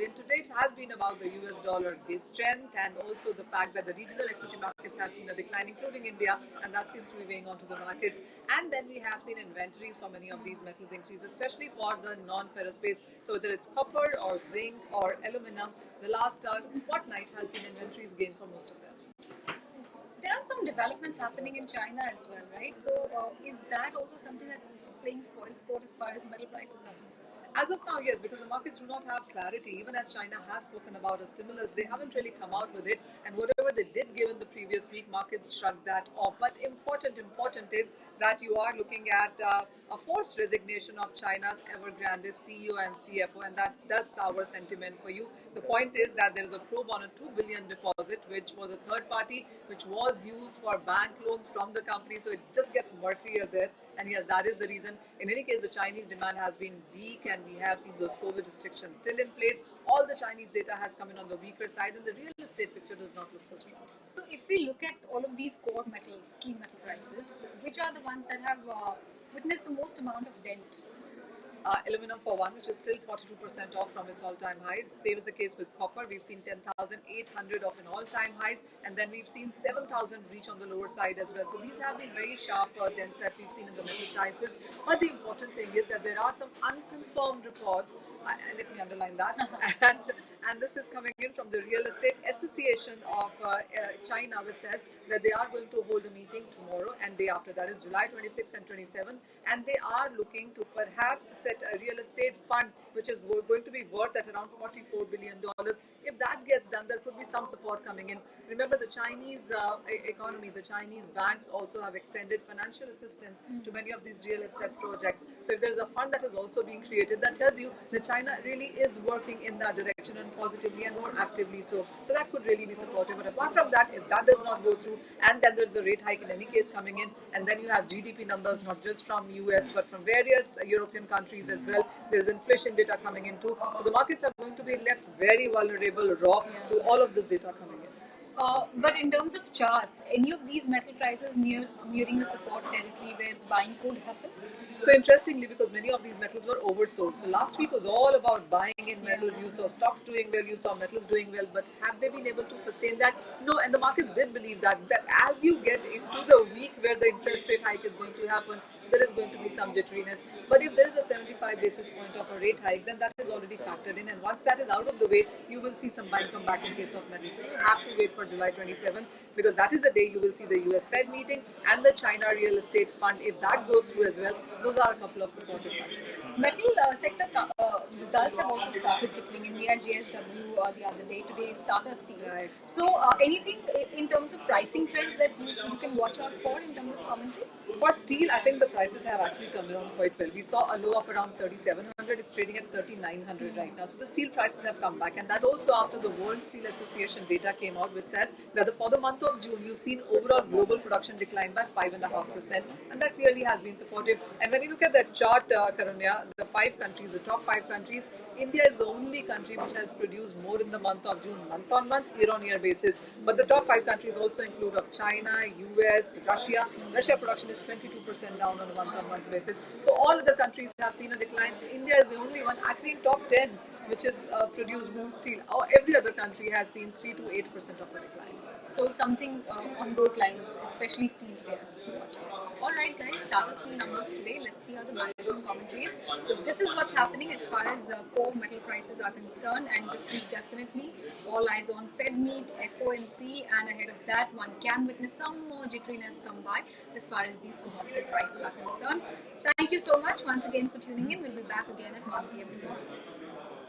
in. Today it has been about the US dollar strength and also the fact that the regional equity markets have seen a decline, including India, and that seems to be weighing onto the markets. And then we have seen inventories for many of these metals increase, especially for the non-ferrous space. So whether it's copper or zinc or aluminum, the last fortnight has seen inventories gain for most of them. There are some developments happening in China as well, right? So is that also something that's playing spoil sport as far as metal prices are concerned? As of now, yes, because the markets do not have clarity. Even as China has spoken about a stimulus, they haven't really come out with it. And whatever they did give in the previous week, markets shrugged that off. But important is that you are looking at a forced resignation of China's ever-grandest CEO and CFO, and that does sour sentiment for you. The point is that there is a probe on a 2 billion deposit, which was a third party, which was used for bank loans from the company. So it just gets murkier there. And yes, that is the reason. In any case, the Chinese demand has been weak, and we have seen those COVID restrictions still in place. All the Chinese data has come in on the weaker side, and the real estate picture does not look so strong. So if we look at all of these core metals, key metal prices, which are the ones that have witnessed the most amount of dent? Aluminum for one, which is still 42% off from its all-time highs. Same is the case with copper. We've seen 10,800 of an all-time highs, and then we've seen 7,000 reach on the lower side as well. So these have been very sharp dents that we've seen in the metal prices. But the important thing is that there are some unconfirmed reports, and let me underline that, and this is coming in from the Real Estate Association of China, which says that they are going to hold a meeting tomorrow and day after, that is July 26th and 27th, and they are looking to perhaps set a real estate fund which is going to be worth at around $44 billion. If that gets done, there could be some support coming in. Remember, the Chinese economy, the Chinese banks also have extended financial assistance to many of these real estate projects. So if there's a fund that is also being created, that tells you that China really is working in that direction, and positively and more actively so. So that could really be supportive. But apart from that, if that does not go through, and then there's a rate hike in any case coming in, and then you have GDP numbers not just from US but from various European countries as well. There's inflation data coming in too. So the markets are going to be left very vulnerable, raw to all of this data coming in. But in terms of charts, any of these metal prices nearing a support territory where buying could happen? So interestingly, because many of these metals were oversold. So last week was all about buying in metals. You saw stocks doing well, you saw metals doing well, but have they been able to sustain that? No, and the markets did believe that as you get into the week where the interest rate hike is going to happen, there is going to be some jitteriness. But if there is a 75 basis point of a rate hike, then that is already factored in. And once that is out of the way, you will see some buying come back in case of metals. So you have to wait for July 27th, because that is the day you will see the US Fed meeting and the China Real Estate Fund. If that goes through as well, those are a couple of supportive factors. Metal sector results have also started trickling in. We had JSW the other day. Today is Tata Steel. Right. So anything in terms of pricing trends that you can watch out for in terms of commentary? For steel, I think the prices have actually turned around quite well. We saw a low of around 3,700. It's trading at 3,900 right now. So the steel prices have come back, and that also after the World Steel Association data came out, which says that for the month of June, you've seen overall global production decline by 5.5%, and that clearly has been supportive. And when you look at that chart, Karunya, the top 5 countries, India is the only country which has produced more in the month of June, month on month, year-on-year basis. But the top 5 countries also include of China, US, Russia. Russia production is 22% down on a month-on-month basis. So all other countries have seen a decline. India is the only one actually in top 10 which has produced more steel. Every other country has seen 3 to 8% of a decline. So something on those lines, especially steel players to watch out. Alright guys, Tata Steel numbers today. Let's see how the management commentaries. So this is what's happening as far as core metal prices are concerned, and this week definitely all eyes on Fed meet, FOMC, and ahead of that one can witness some more jitteriness come by as far as these commodity prices are concerned. Thank you so much once again for tuning in. We'll be back again at 1 p.m. tomorrow.